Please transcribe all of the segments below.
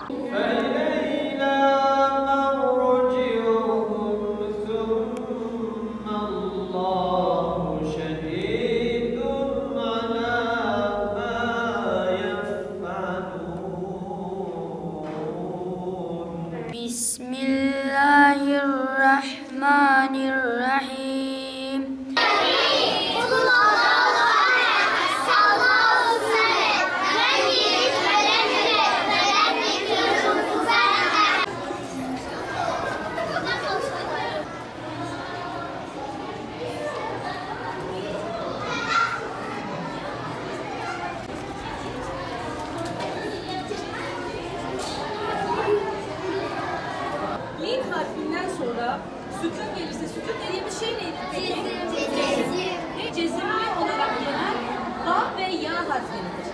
Bismillahirrahmanirrahim. Lin harfinden sonra sükun gelirse, sükun dediğimiz şey neydi peki? Ve cezimli olarak gelen va ve ya harfleridir.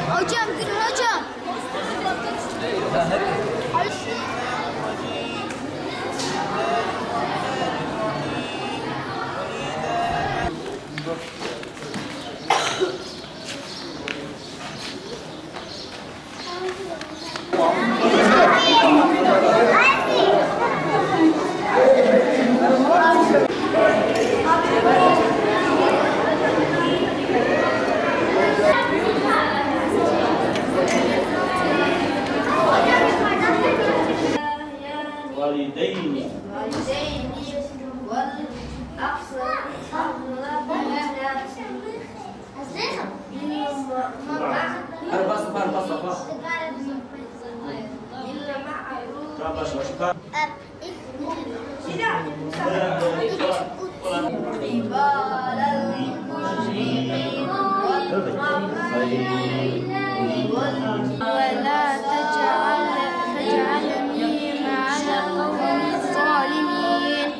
Hocam gülün hocam. والدين ولا تجعلني مع القوم الظالمين.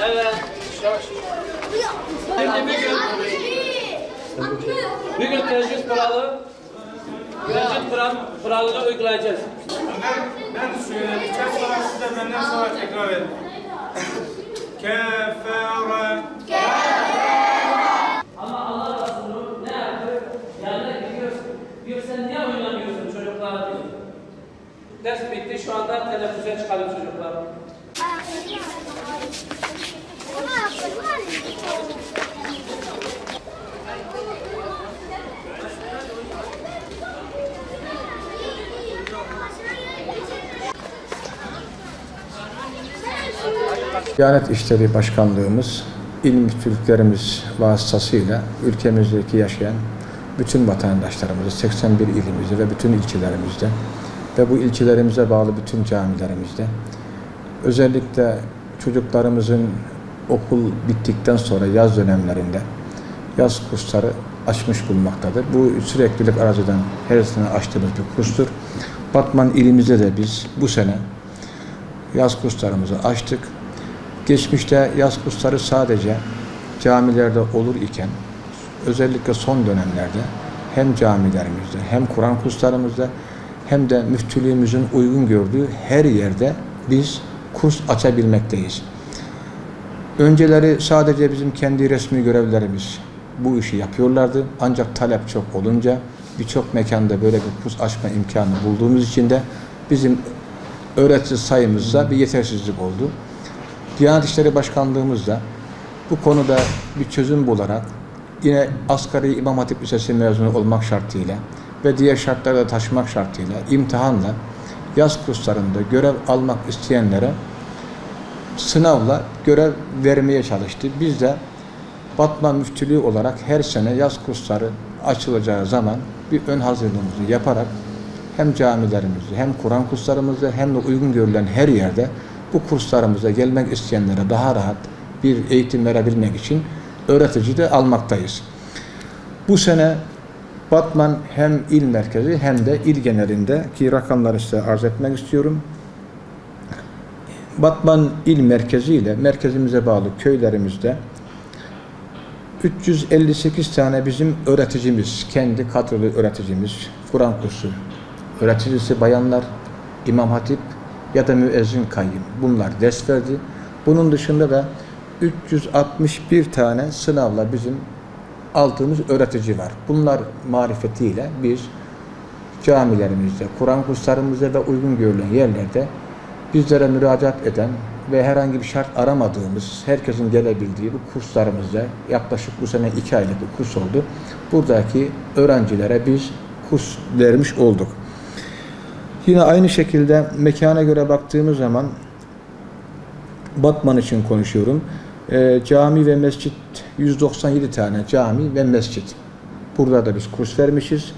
Evet, yavaş. Şimdi bir gün tecrüz kuralını uygulayacağız. Ben söyleyeyim. Kaç sonra size benden sonra tekrar edin. Kefere. Ama Allah Resulü ne yaptı? Yanına gidiyor. Diyor sen niye oynamıyorsun çocuklara diyor. Ders bitti, şu anda teneffüse çıkalım çocuklar. Diyanet İşleri Başkanlığımız, il müftülüklerimiz vasıtasıyla ülkemizdeki yaşayan bütün vatandaşlarımızı 81 ilimizde ve bütün ilçelerimizde ve bu ilçelerimize bağlı bütün camilerimizde özellikle çocuklarımızın okul bittikten sonra yaz dönemlerinde yaz kursları açmış bulunmaktadır. Bu süreklilik arz eden her sene açtığımız bir kurstur. Batman ilimizde de biz bu sene yaz kurslarımızı açtık. Geçmişte yaz kursları sadece camilerde olur iken özellikle son dönemlerde hem camilerimizde hem Kur'an kurslarımızda hem de müftülüğümüzün uygun gördüğü her yerde biz kurs açabilmekteyiz. Önceleri sadece bizim kendi resmi görevlilerimiz bu işi yapıyorlardı. Ancak talep çok olunca birçok mekanda böyle bir kurs açma imkanı bulduğumuz için de bizim öğretici sayımızda bir yetersizlik oldu. Diyanet İşleri Başkanlığımız da bu konuda bir çözüm bularak yine asgari İmam Hatip Lisesi mezunu olmak şartıyla ve diğer şartları da taşımak şartıyla imtihanla yaz kurslarında görev almak isteyenlere sınavla görev vermeye çalıştı. Biz de Batman Müftülüğü olarak her sene yaz kursları açılacağı zaman bir ön hazırlığımızı yaparak hem camilerimizde, hem Kur'an kurslarımızda, hem de uygun görülen her yerde bu kurslarımıza gelmek isteyenlere daha rahat bir eğitim verebilmek için öğretici de almaktayız. Bu sene Batman hem il merkezi hem de il genelindeki rakamları size arz etmek istiyorum. Batman il merkezi ile merkezimize bağlı köylerimizde 358 tane bizim öğreticimiz, kendi kadrolu öğreticimiz, Kur'an kursu öğreticisi bayanlar, İmam Hatip ya da müezzin kayyım bunlar ders verdi. Bunun dışında da 361 tane sınavla bizim aldığımız öğretici var. Bunlar marifetiyle biz camilerimizde, Kur'an kurslarımızda ve uygun görülen yerlerde bizlere müracaat eden ve herhangi bir şart aramadığımız, herkesin gelebildiği bu kurslarımızda yaklaşık bu sene 2 aylık bir kurs oldu. Buradaki öğrencilere biz kurs vermiş olduk. Yine aynı şekilde mekana göre baktığımız zaman Batman için konuşuyorum. Cami ve mescit 197 tane cami ve mescit. Burada da biz kurs vermişiz.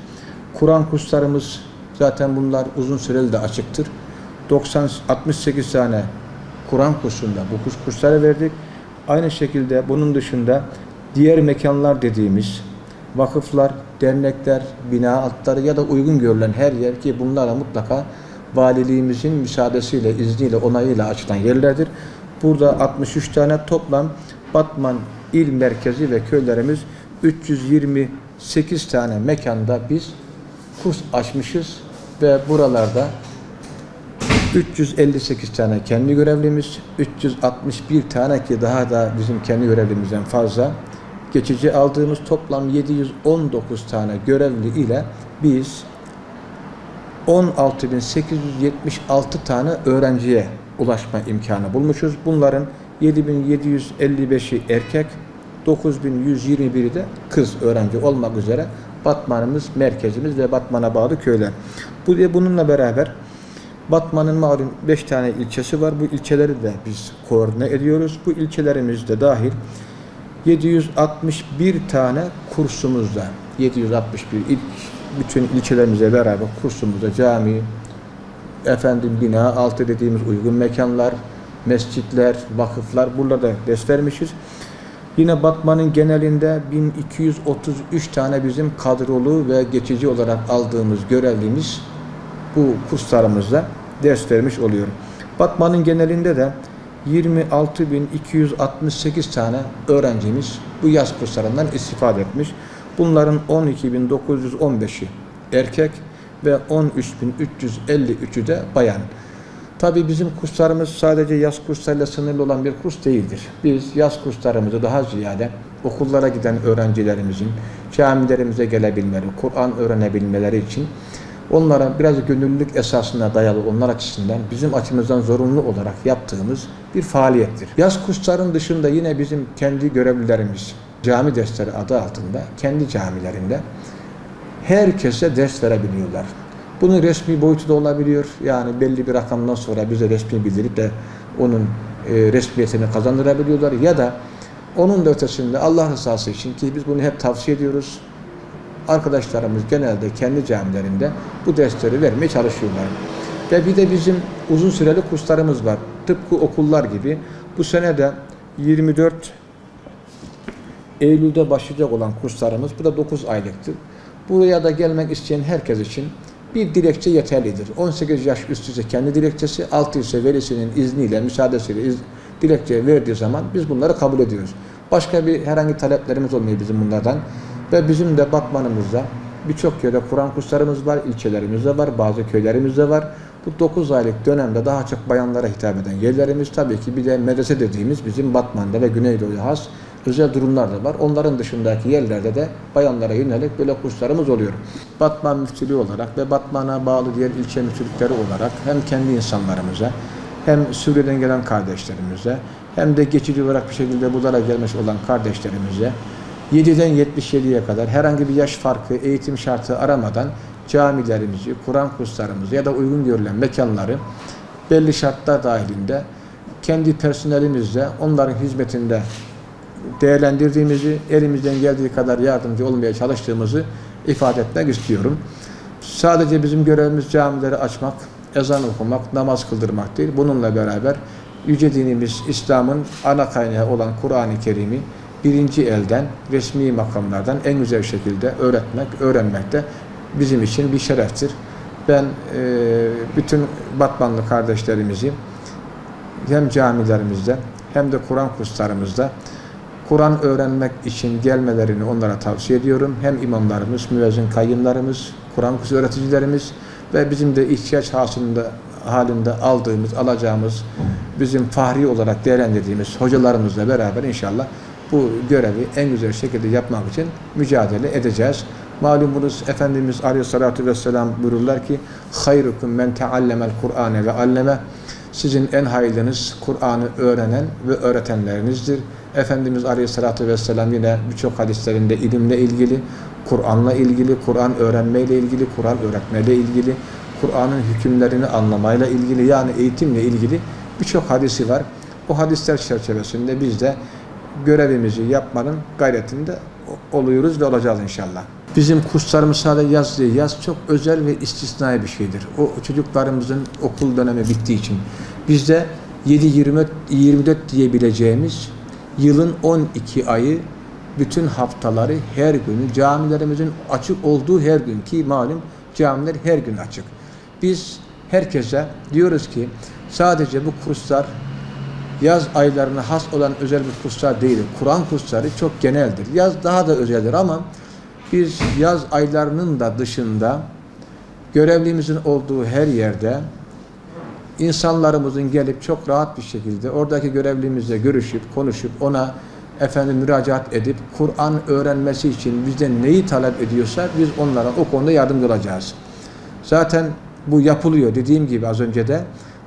Kur'an kurslarımız zaten bunlar uzun süreli de açıktır. 68 tane Kur'an kursunda bu kursları verdik. Aynı şekilde bunun dışında diğer mekanlar dediğimiz vakıflar, dernekler, bina altları ya da uygun görülen her yer ki bunlara mutlaka valiliğimizin müsaadesiyle, izniyle, onayıyla açılan yerlerdir. Burada 63 tane toplam Batman il merkezi ve köylerimiz 328 tane mekanda biz kurs açmışız ve buralarda 358 tane kendi görevlimiz, 361 tane ki daha da bizim kendi görevlimizden fazla geçici aldığımız toplam 719 tane görevli ile biz 16.876 tane öğrenciye ulaşma imkanı bulmuşuz. Bunların 7.755'i erkek, 9.121'i de kız öğrenci olmak üzere Batman'ımız, merkezimiz ve Batman'a bağlı köyler. Bununla beraber Batman'ın malum 5 tane ilçesi var. Bu ilçeleri de biz koordine ediyoruz. Bu ilçelerimizde dahil 761 tane kursumuzda, 761 bütün ilçelerimize beraber kursumuzda cami, bina altı dediğimiz uygun mekanlar, mescitler, vakıflar burada ders vermişiz. Yine Batman'ın genelinde 1233 tane bizim kadrolu ve geçici olarak aldığımız görevlimiz bu kurslarımızda ders vermiş oluyor. Batman'ın genelinde de 26.268 tane öğrencimiz bu yaz kurslarından istifade etmiş. Bunların 12.915'i erkek ve 13.353'ü de bayan. Tabii bizim kurslarımız sadece yaz kurslarıyla sınırlı olan bir kurs değildir. Biz yaz kurslarımızı daha ziyade okullara giden öğrencilerimizin camilerimize gelebilmeleri, Kur'an öğrenebilmeleri için onlara biraz gönüllülük esasına dayalı onlar açısından bizim açımızdan zorunlu olarak yaptığımız bir faaliyettir. Yaz kursların dışında yine bizim kendi görevlilerimiz cami dersleri adı altında kendi camilerinde herkese ders verebiliyorlar. Bunun resmi boyutu da olabiliyor. Yani belli bir rakamdan sonra bize resmi bildirip de onun resmiyetini kazandırabiliyorlar. Ya da onun da ötesinde Allah rızası için ki biz bunu hep tavsiye ediyoruz. Arkadaşlarımız genelde kendi camilerinde bu dersleri vermeye çalışıyorlar. Ve bir de bizim uzun süreli kurslarımız var. Tıpkı okullar gibi. Bu sene de 24 Eylül'de başlayacak olan kurslarımız, bu da 9 aylıktır. Buraya da gelmek isteyen herkes için bir dilekçe yeterlidir. 18 yaş üstüse kendi dilekçesi, 6 ise velisinin izniyle, müsaadesiyle dilekçe verdiği zaman biz bunları kabul ediyoruz. Başka bir herhangi taleplerimiz olmuyor bizim bunlardan. Ve bizim de Batman'ımızda birçok yerde Kur'an kurslarımız var, ilçelerimizde var, bazı köylerimizde var. Bu 9 aylık dönemde daha çok bayanlara hitap eden yerlerimiz, tabii ki bir de medrese dediğimiz bizim Batman'da ve Güneydoğu'ya has özel durumlar da var. Onların dışındaki yerlerde de bayanlara yönelik böyle kurslarımız oluyor. Batman müftülüğü olarak ve Batman'a bağlı diğer ilçe müftülükleri olarak hem kendi insanlarımıza hem Suriye'den gelen kardeşlerimize hem de geçici olarak bir şekilde buralara gelmiş olan kardeşlerimize 7'den 77'ye kadar herhangi bir yaş farkı, eğitim şartı aramadan camilerimizi, Kur'an kurslarımızı ya da uygun görülen mekanları belli şartlar dahilinde kendi personelimizle onların hizmetinde değerlendirdiğimizi, elimizden geldiği kadar yardımcı olmaya çalıştığımızı ifade etmek istiyorum. Sadece bizim görevimiz camileri açmak, ezan okumak, namaz kıldırmak değil. Bununla beraber yüce dinimiz İslam'ın ana kaynağı olan Kur'an-ı Kerim'i birinci elden, resmi makamlardan en güzel şekilde öğretmek, öğrenmek de bizim için bir şereftir. Ben bütün Batmanlı kardeşlerimizi hem camilerimizde hem de Kur'an kurslarımızda Kur'an öğrenmek için gelmelerini onlara tavsiye ediyorum. Hem imamlarımız, müezzin kayyımlarımız, Kur'an kursu öğreticilerimiz ve bizim de ihtiyaç halinde alacağımız, bizim fahri olarak değerlendirdiğimiz hocalarımızla beraber inşallah bu görevi en güzel şekilde yapmak için mücadele edeceğiz. Malumunuz Efendimiz Aleyhisselatü Vesselam buyururlar ki hayrukum men teallemel Kur'ane ve alleme, sizin en hayırlınız Kur'an'ı öğrenen ve öğretenlerinizdir. Efendimiz Aleyhisselatü Vesselam yine birçok hadislerinde ilimle ilgili, Kur'an'la ilgili, Kur'an öğrenmeyle ilgili, Kur'an öğretmeyle ilgili, Kur'an'ın hükümlerini anlamayla ilgili, yani eğitimle ilgili birçok hadisi var. O hadisler çerçevesinde biz de görevimizi yapmanın gayretinde oluyoruz ve olacağız inşallah. Bizim kurslarımız sadece yaz değil, yaz çok özel ve istisnai bir şeydir. O çocuklarımızın okul dönemi bittiği için bizde 7-24 diyebileceğimiz yılın 12 ayı, bütün haftaları, her günü, camilerimizin açık olduğu her gün, ki malum camiler her gün açık. Biz herkese diyoruz ki sadece bu kurslar yaz aylarına has olan özel bir kurslar değil. Kur'an kursları çok geneldir. Yaz daha da özeldir ama biz yaz aylarının da dışında görevlimizin olduğu her yerde insanlarımızın gelip çok rahat bir şekilde oradaki görevlimizle görüşüp, konuşup, ona müracaat edip Kur'an öğrenmesi için bizden neyi talep ediyorsa biz onlara o konuda yardımcı olacağız. Zaten bu yapılıyor. Dediğim gibi az önce de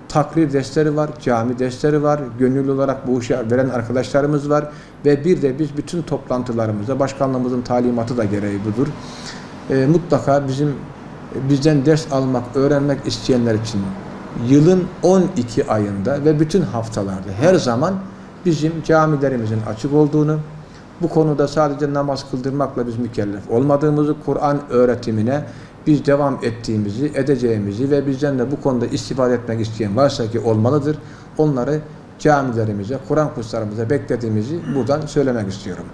takrir dersleri var, cami dersleri var, gönüllü olarak bu işe veren arkadaşlarımız var ve bir de biz bütün toplantılarımızda, başkanlığımızın talimatı da gereği budur. Mutlaka bizden ders almak, öğrenmek isteyenler için yılın 12 ayında ve bütün haftalarda her zaman bizim camilerimizin açık olduğunu, bu konuda sadece namaz kıldırmakla biz mükellef olmadığımızı, Kur'an öğretimine biz devam ettiğimizi, edeceğimizi ve bizden de bu konuda istifade etmek isteyen varsa ki olmalıdır, onları camilerimize, Kur'an kurslarımıza beklediğimizi buradan söylemek istiyorum.